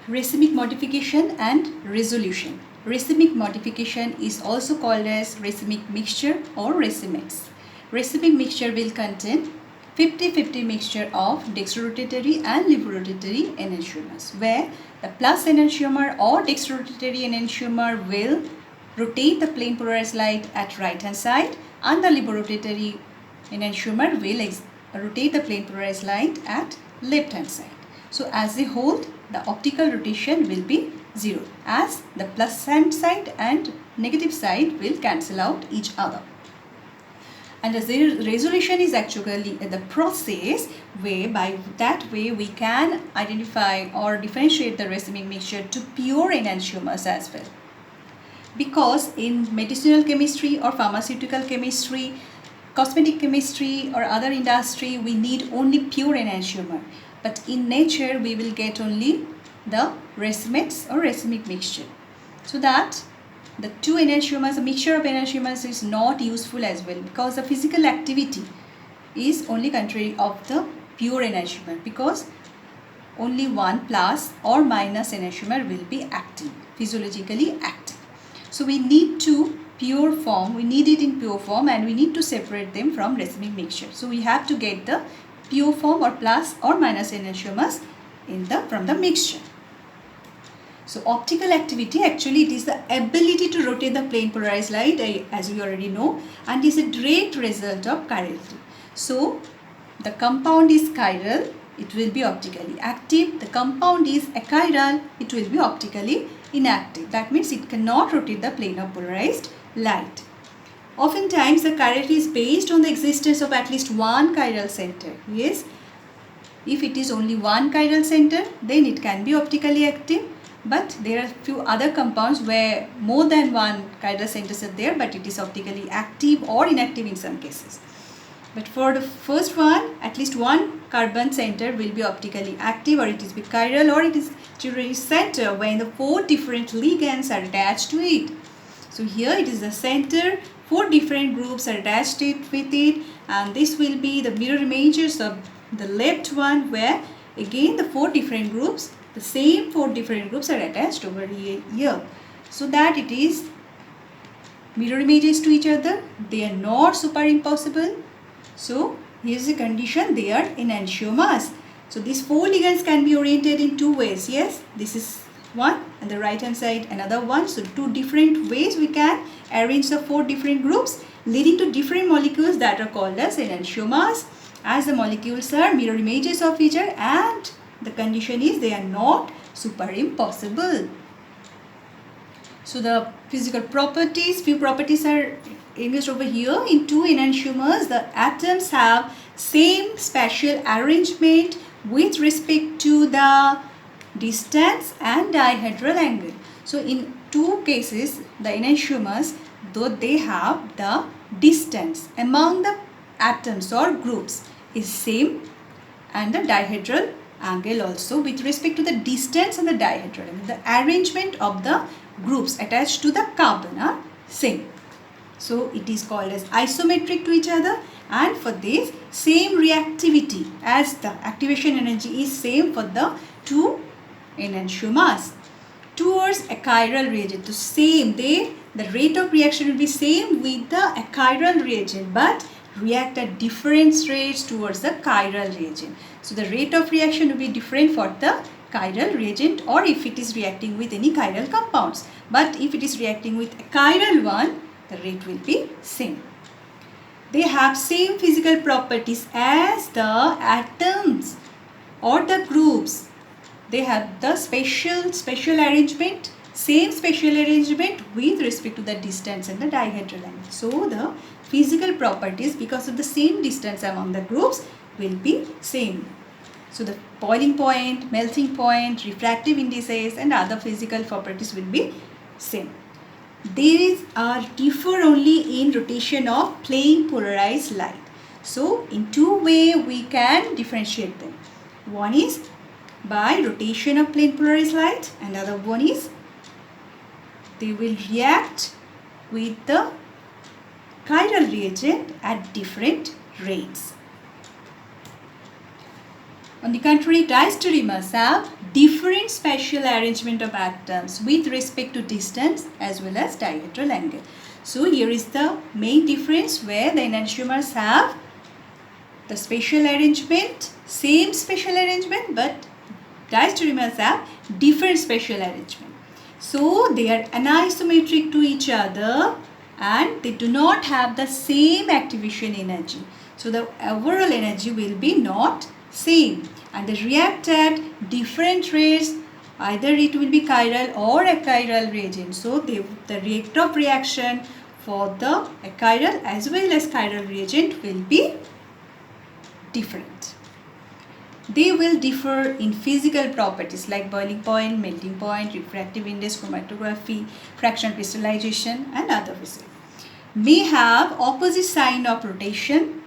racemic modification and resolution. Racemic modification is also called as racemic mixture or racemics. Racemic mixture will contain 50-50 mixture of dextrorotatory and levorotatory enantiomers, where the plus enantiomer or dextrorotatory enantiomer will rotate the plane polarized light at right hand side, and the levorotatory enantiomer will rotate the plane polarized light at left hand side. So as a whole, the optical rotation will be 0, as the plus hand side and negative side will cancel out each other. And the resolution is actually the process where by that way we can identify or differentiate the racemic mixture to pure enantiomers as well. Because in medicinal chemistry or pharmaceutical chemistry, cosmetic chemistry or other industry, we need only pure enantiomer. But in nature, we will get only the racemics or racemic mixture. So that the two enantiomers, a mixture of enantiomers is not useful as well, because the physical activity is only contrary of the pure enantiomer, because only one plus or minus enantiomer will be active, physiologically active. So we need to pure form, we need it in pure form, and we need to separate them from racemic mixture. So we have to get the pure form or plus or minus enantiomers from the mixture. So optical activity, actually it is the ability to rotate the plane polarized light, as we already know, and is a direct result of chirality. So the compound is chiral, it will be optically active. The compound is achiral, it will be optically inactive. That means it cannot rotate the plane of polarized light. Oftentimes the chirality is based on the existence of at least one chiral center. Yes, if it is only one chiral center, then it can be optically active. But there are few other compounds where more than one chiral centers are there, but it is optically active or inactive in some cases. But for the first one, at least one carbon center will be optically active, or it is chiral, or it is Chiari center when the 4 different ligands are attached to it. So here it is the center, 4 different groups are attached with it, and this will be the mirror images of the left one, where again the 4 different groups, the same 4 different groups are attached over here. So that it is mirror images to each other, they are not superimposable. So here is the condition, they are enantiomers. So these 4 ligands can be oriented in 2 ways. Yes, this is one, and the right hand side another one. So 2 different ways we can arrange the 4 different groups, leading to different molecules that are called as enantiomers, as the molecules are mirror images of each other, and the condition is they are not superimposable. So the physical properties, few properties are engaged over here. In 2 enantiomers, the atoms have same spatial arrangement with respect to the distance and dihedral angle. So in 2 cases, the enantiomers, though they have the distance among the atoms or groups is same, and the dihedral angle also with respect to the distance and the dihedral angle, the arrangement of the groups attached to the carbon are same. So it is called as isometric to each other, and for this same reactivity as the activation energy is same for the 2 enantiomers towards achiral reagent. So same, the rate of reaction will be same with the achiral reagent, but react at different rates towards the chiral reagent. So the rate of reaction will be different for the chiral reagent, or if it is reacting with any chiral compounds. But if it is reacting with a chiral one, the rate will be same. They have same physical properties as the atoms or the groups. They have the spatial arrangement, same spatial arrangement with respect to the distance and the dihedral angle. So the physical properties, because of the same distance among the groups, will be same. So the boiling point, melting point, refractive indices and other physical properties will be same. These are differ only in rotation of plane polarized light. So in 2 ways we can differentiate them. One is by rotation of plane polarized light, and other one is they will react with the chiral reagent at different rates. On the contrary, diastereomers have different spatial arrangement of atoms with respect to distance as well as diagonal angle. So here is the main difference, where the enantiomers have the spatial arrangement, same spatial arrangement, but diastereomers have different spatial arrangement. So they are anisometric to each other and they do not have the same activation energy. So the overall energy will be not same, and they react at different rates. Either it will be chiral or achiral reagent. So the rate of reaction for the achiral as well as chiral reagent will be different. They will differ in physical properties like boiling point, melting point, refractive index, chromatography, fractional crystallization and other results. May have opposite sign of rotation,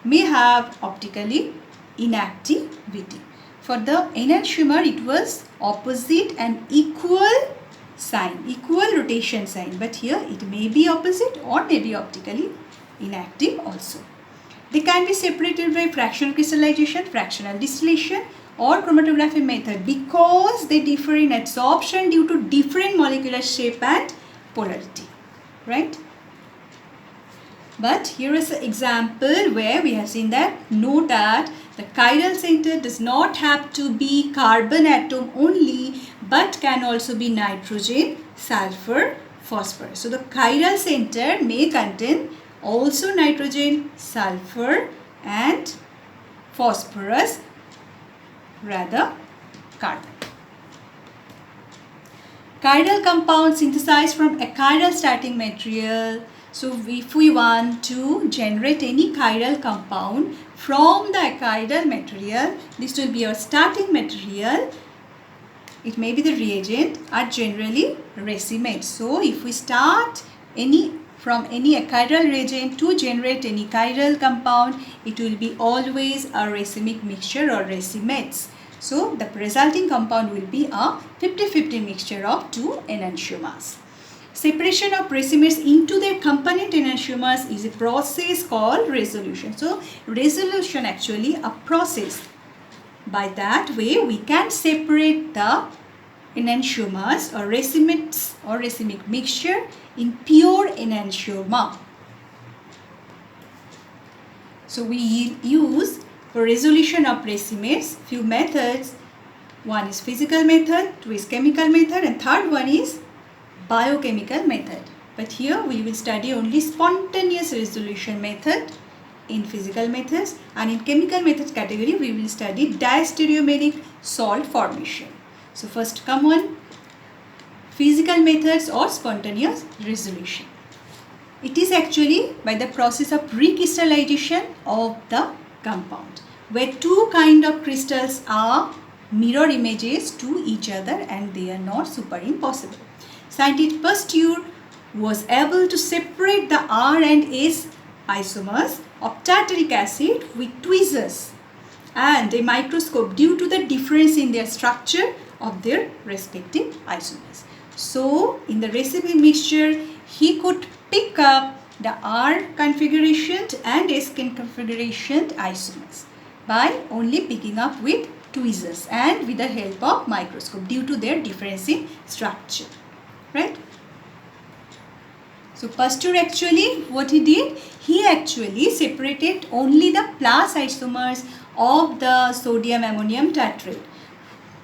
may have optically inactivity. For the enantiomer it was opposite and equal sign, equal rotation sign, but here it may be opposite or may be optically inactive also. They can be separated by fractional crystallization, fractional distillation or chromatography method because they differ in adsorption due to different molecular shape and polarity, right? But here is an example where we have seen that, note that the chiral center does not have to be carbon atom only, but can also be nitrogen, sulfur, phosphorus. So the chiral center may contain also nitrogen, sulfur and phosphorus, rather carbon. Chiral compound synthesized from achiral starting material. So if we want to generate any chiral compound from the achiral material, this will be our starting material. It may be the reagent, are generally racemates. So if we start from any achiral reagent to generate any chiral compound, it will be always a racemic mixture or racemates. So the resulting compound will be a 50-50 mixture of two enantiomers. Separation of racemates into their component enantiomers is a process called resolution. So resolution actually a process. By that way we can separate the enantiomers or racemates or racemic mixture in pure enantiomer. So we use for resolution of racemates few methods. One is physical method, two is chemical method and third one is biochemical method. But here we will study only spontaneous resolution method in physical methods, and in chemical methods category we will study diastereomeric salt formation. So first come on physical methods or spontaneous resolution. It is actually by the process of recrystallization of the compound, where two kind of crystals are mirror images to each other and they are not superimposable. Scientist Pasteur was able to separate the R and S isomers of tartaric acid with tweezers and a microscope due to the difference in their structure of their respective isomers. So in the recipe mixture he could pick up the R configuration and S configuration isomers by only picking up with tweezers and with the help of microscope due to their difference in structure, right? So Pasteur actually what he did, he actually separated only the plus isomers of the sodium ammonium tartrate.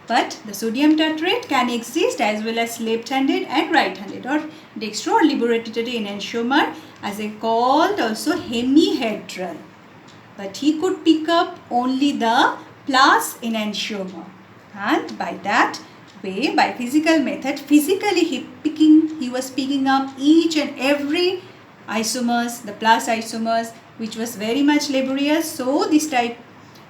But the sodium tartrate can exist as well as left-handed and right-handed or dextro or laboratory enantiomer, as I called also hemihedral. But he could pick up only the plus enantiomer, and by that way, by physical method, physically he was picking up each and every isomers, the plus isomers, which was very much laborious. So this type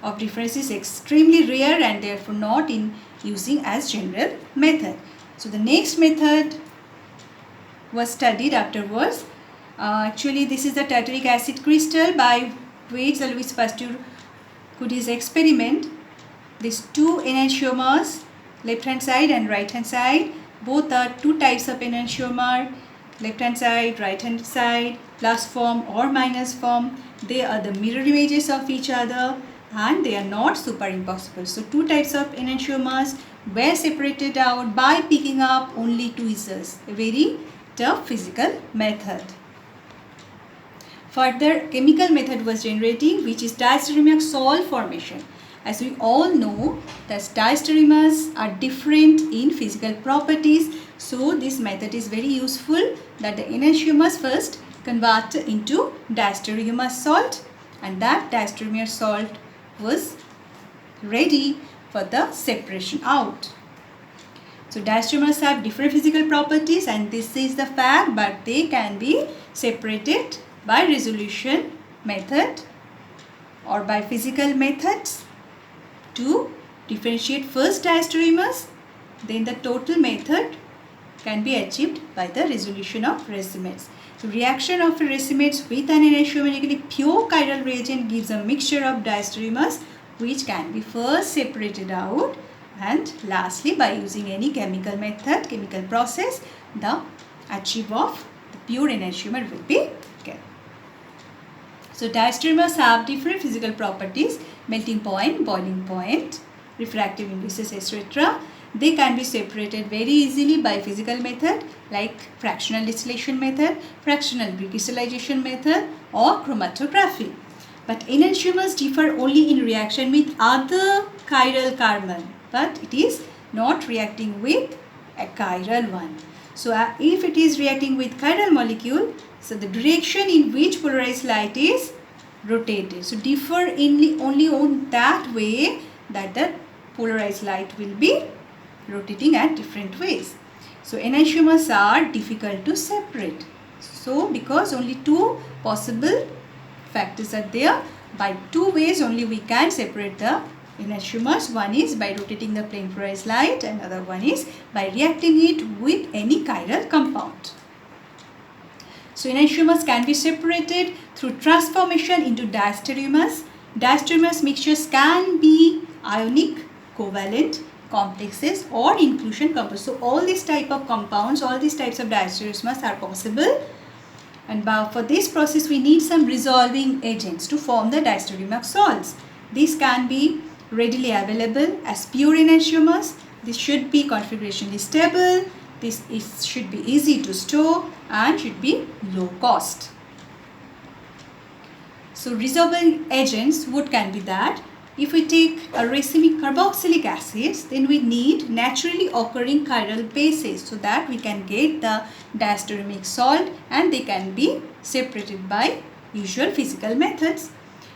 of difference is extremely rare and therefore not in using as general method. So the next method was studied afterwards. Actually this is the tartaric acid crystal by which Louis Pasteur could his experiment. These two enantiomers, left hand side and right hand side, both are two types of enantiomer, left hand side, right hand side, plus form or minus form. They are the mirror images of each other and they are not superimposable. So two types of enantiomers, were separated out by picking up only tweezers, a very tough physical method. Further chemical method was generating, which is diastereomer salt formation. As we all know that diastereomers are different in physical properties, so this method is very useful, that the enantiomers first convert into diastereomer salt, and that diastereomer salt was ready for the separation out. So diastereomers have different physical properties, and this is the fact, but they can be separated by resolution method or by physical methods to differentiate first diastereomers, then the total method can be achieved by the resolution of racemates. So reaction of racemates with an enantiomerically pure chiral reagent gives a mixture of diastereomers which can be first separated out, and lastly by using any chemical method, chemical process, the achieve of the pure enantiomer will be get. So diastereomers have different physical properties: melting point, boiling point, refractive indices, etc. They can be separated very easily by physical method like fractional distillation method, fractional recrystallization method, or chromatography. But enantiomers differ only in reaction with other chiral carbon, but it is not reacting with a chiral one. So if it is reacting with chiral molecule, so the direction in which polarized light is rotated. So differ only on that way that the polarized light will be rotating at different ways. So enantiomers are difficult to separate. So because only two possible factors are there, by two ways only we can separate the enantiomers. One is by rotating the plane polarized light, and other one is by reacting it with any chiral compound. So enantiomers can be separated through transformation into diastereomers. Diastereomers mixtures can be ionic, covalent complexes, or inclusion compounds. So all these type of compounds, all these types of diastereomers are possible. And for this process we need some resolving agents to form the diastereomer salts. These can be readily available as pure enantiomers. This should be configurationally stable. This should be easy to store and should be low cost. So resolving agents, what can be that? If we take a racemic carboxylic acids, then we need naturally occurring chiral bases so that we can get the diastereomic salt, and they can be separated by usual physical methods.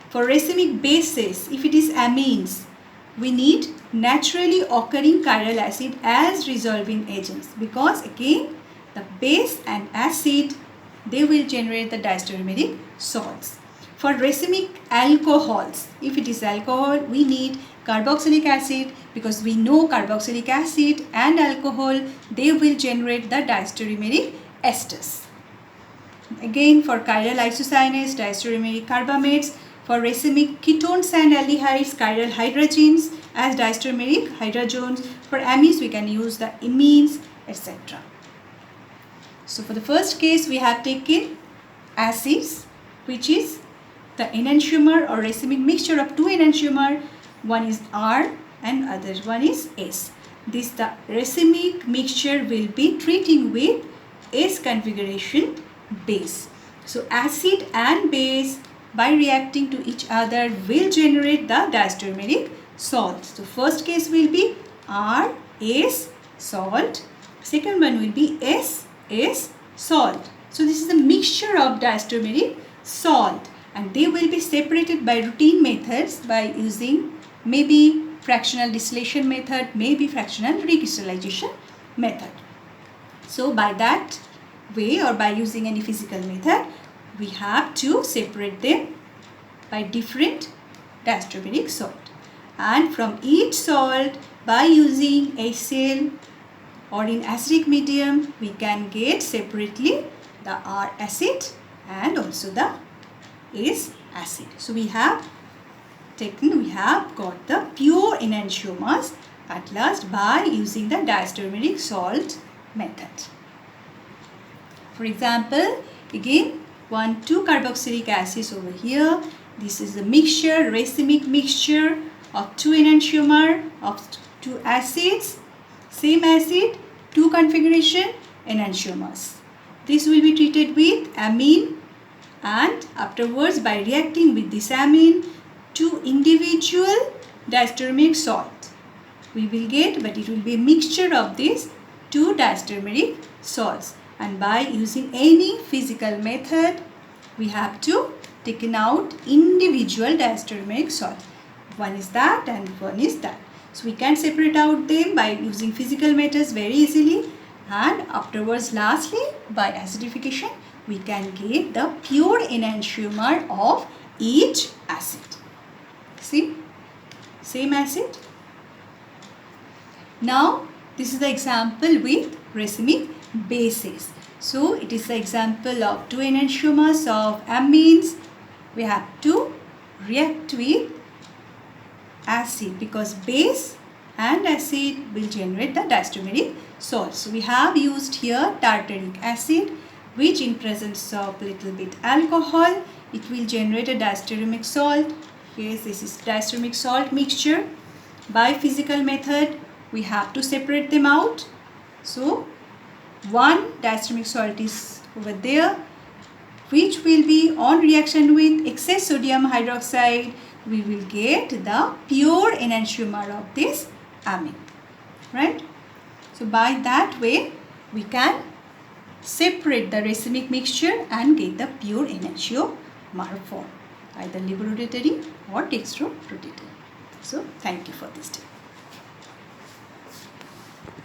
For racemic bases, if it is amines, we need naturally occurring chiral acid as resolving agents, because again the base and acid, they will generate the diastereomeric salts. For racemic alcohols, if it is alcohol, we need carboxylic acid, because we know carboxylic acid and alcohol, they will generate the diastereomeric esters. Again, for chiral isocyanates, diastereomeric carbamates. For racemic ketones and aldehydes, chiral hydrogens as diastereomeric hydrogens. For amines, we can use the imines, etc. So for the first case, we have taken acids, which is the enantiomer or racemic mixture of two enantiomer. One is R and other one is S. This the racemic mixture will be treating with S configuration base. So acid and base by reacting to each other will generate the diastereomeric salt. So first case will be R, S, salt. Second one will be S, S, salt. So this is a mixture of diastereomeric salt, and they will be separated by routine methods by using maybe fractional distillation method, maybe fractional recrystallization method. So by that way, or by using any physical method, we have to separate them by different diastereomeric salt. And from each salt, by using HCl or in acidic medium, we can get separately the R acid and also the S acid. So we have got the pure enantiomers at last by using the diastereomeric salt method. For example, again 1,2 carboxylic acids over here. This is the mixture, racemic mixture of two enantiomer of two acids, same acid, two configuration, enantiomers. This will be treated with amine, and afterwards by reacting with this amine to individual diastereomeric salt, we will get, but it will be a mixture of these two diastereomeric salts, and by using any physical method we have to taken out individual diastereomeric salt. One is that and one is that. So we can separate out them by using physical methods very easily, and afterwards lastly by acidification we can get the pure enantiomer of each acid. See, same acid. Now this is the example with racemic bases. So it is the example of two enantiomers of amines. We have to react with acid because base and acid will generate the diastereomeric salt. So we have used here tartaric acid, which in presence of little bit alcohol, it will generate a diastereomic salt. Yes, this is diastereomic salt mixture. By physical method, we have to separate them out. So one diastereomic salt is over there, which will be on reaction with excess sodium hydroxide. We will get the pure enantiomer of this amine, right? So by that way, we can separate the racemic mixture and get the pure enantiomer form, either levorotatory or dextrorotatory. So thank you for this time.